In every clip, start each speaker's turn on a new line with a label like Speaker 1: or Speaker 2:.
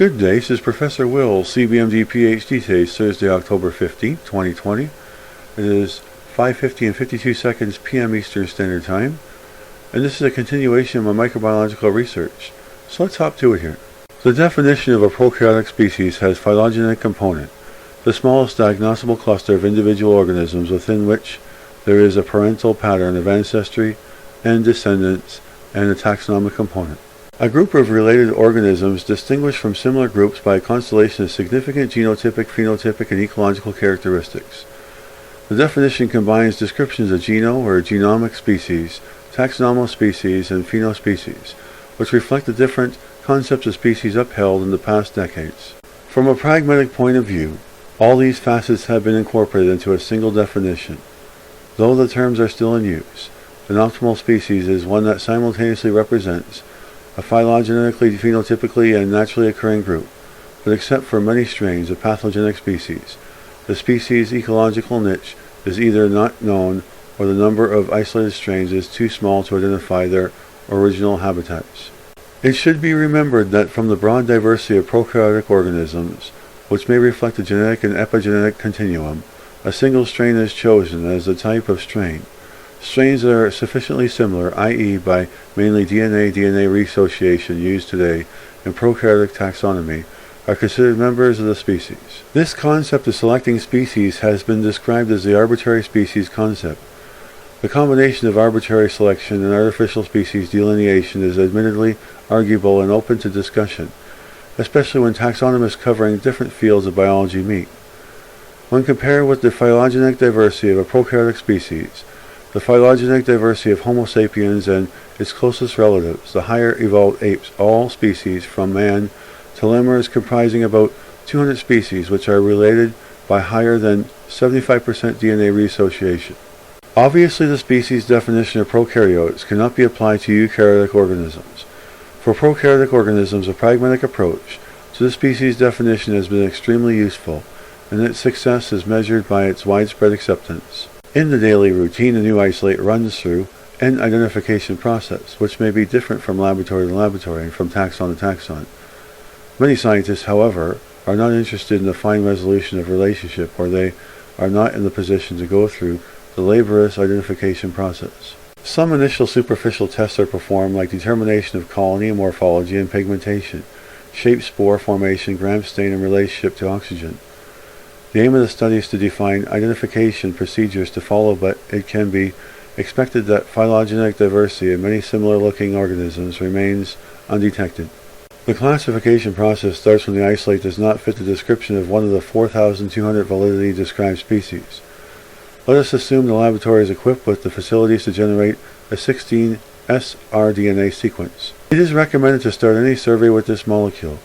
Speaker 1: Good day, this is Professor Will, CBMD PhD. Today is Thursday, October 15th, 2020. It is 5:50 and 52 seconds p.m. Eastern Standard Time, and this is a continuation of my microbiological research. So let's hop to it here. The definition of a prokaryotic species has phylogenetic component, the smallest diagnosable cluster of individual organisms within which there is a parental pattern of ancestry and descendants and a taxonomic component. A group of related organisms distinguished from similar groups by a constellation of significant genotypic, phenotypic, and ecological characteristics. The definition combines descriptions of geno or genomic species, taxonomospecies, and phenospecies, which reflect the different concepts of species upheld in the past decades. From a pragmatic point of view, all these facets have been incorporated into a single definition. Though the terms are still in use, an optimal species is one that simultaneously represents a phylogenetically, phenotypically, and naturally occurring group, but except for many strains of pathogenic species, the species' ecological niche is either not known or the number of isolated strains is too small to identify their original habitats. It should be remembered that from the broad diversity of prokaryotic organisms, which may reflect a genetic and epigenetic continuum, a single strain is chosen as the type of strain. Strains that are sufficiently similar, i.e. by mainly DNA reassociation used today in prokaryotic taxonomy, are considered members of the species. This concept of selecting species has been described as the arbitrary species concept. The combination of arbitrary selection and artificial species delineation is admittedly arguable and open to discussion, especially when taxonomists covering different fields of biology meet. When compared with the phylogenetic diversity of a prokaryotic species, the phylogenetic diversity of Homo sapiens and its closest relatives, the higher evolved apes, all species from man to lemurs comprising about 200 species which are related by higher than 75% DNA reassociation. Obviously, the species definition of prokaryotes cannot be applied to eukaryotic organisms. For prokaryotic organisms, a pragmatic approach to the species definition has been extremely useful, and its success is measured by its widespread acceptance. In the daily routine, a new isolate runs through an identification process, which may be different from laboratory to laboratory and from taxon to taxon. Many scientists, however, are not interested in the fine resolution of relationship, or they are not in the position to go through the laborious identification process. Some initial superficial tests are performed, like determination of colony morphology and pigmentation, shape, spore formation, gram stain, and relationship to oxygen. The aim of the study is to define identification procedures to follow, but it can be expected that phylogenetic diversity in many similar-looking organisms remains undetected. The classification process starts when the isolate does not fit the description of one of the 4,200 validity described species. Let us assume the laboratory is equipped with the facilities to generate a 16S rDNA sequence. It is recommended to start any survey with this molecule,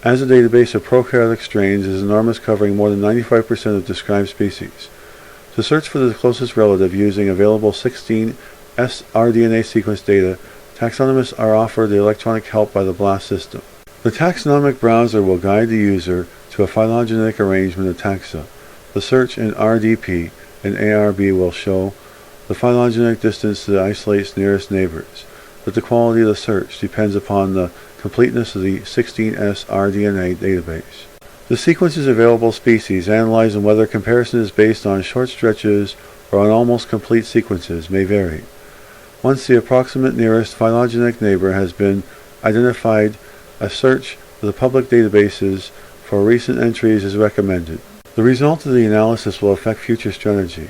Speaker 1: as the database of prokaryotic strains is enormous, covering more than 95% of described species. To search for the closest relative using available 16S rDNA sequence data, taxonomists are offered the electronic help by the BLAST system. The taxonomic browser will guide the user to a phylogenetic arrangement of taxa. The search in RDP and ARB will show the phylogenetic distance to the isolate's nearest neighbors, but the quality of the search depends upon the completeness of the 16S rDNA database. The sequence's available species, analyzed and whether comparison is based on short stretches or on almost complete sequences, may vary. Once the approximate nearest phylogenetic neighbor has been identified, a search for the public databases for recent entries is recommended. The result of the analysis will affect future strategy.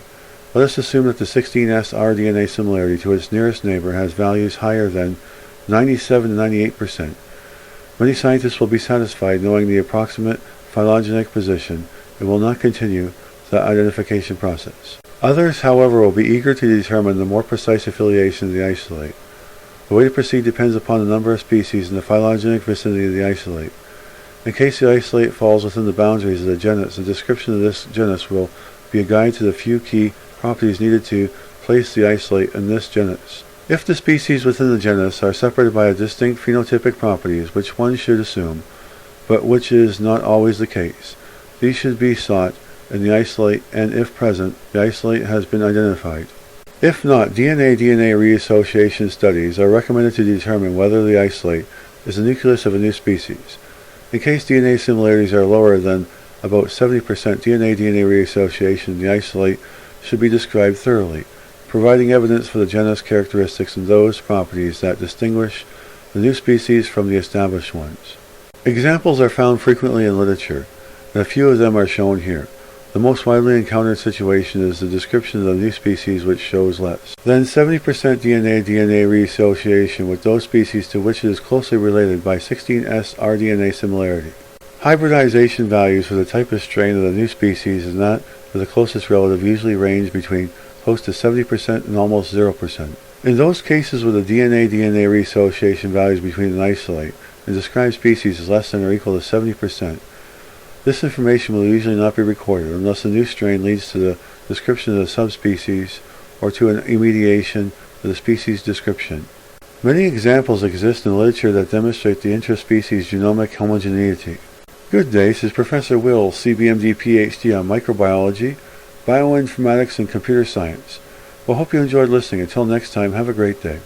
Speaker 1: Let us assume that the 16S rDNA similarity to its nearest neighbor has values higher than 97 to 98%. Many scientists will be satisfied knowing the approximate phylogenetic position and will not continue the identification process. Others, however, will be eager to determine the more precise affiliation of the isolate. The way to proceed depends upon the number of species in the phylogenetic vicinity of the isolate. In case the isolate falls within the boundaries of the genus, the description of this genus will be a guide to the few key properties needed to place the isolate in this genus. If the species within the genus are separated by a distinct phenotypic properties, which one should assume, but which is not always the case, these should be sought in the isolate, and if present, the isolate has been identified. If not, DNA reassociation studies are recommended to determine whether the isolate is the nucleus of a new species. In case DNA similarities are lower than about 70% DNA-DNA reassociation in the isolate should be described thoroughly, providing evidence for the genus characteristics and those properties that distinguish the new species from the established ones. Examples are found frequently in literature, and a few of them are shown here. The most widely encountered situation is the description of the new species which shows less than 70% DNA-DNA reassociation with those species to which it is closely related by 16S rDNA similarity. Hybridization values for the type of strain of the new species is not for the closest relative usually range between close to 70% and almost 0%. In those cases where the DNA-DNA reassociation values between an isolate and described species is less than or equal to 70%, this information will usually not be recorded unless the new strain leads to the description of the subspecies or to an immediation of the species description. Many examples exist in literature that demonstrate the interspecies genomic homogeneity. Good day, this is Professor Will, CBMD PhD on microbiology, bioinformatics, and computer science. Well, hope you enjoyed listening. Until next time, have a great day.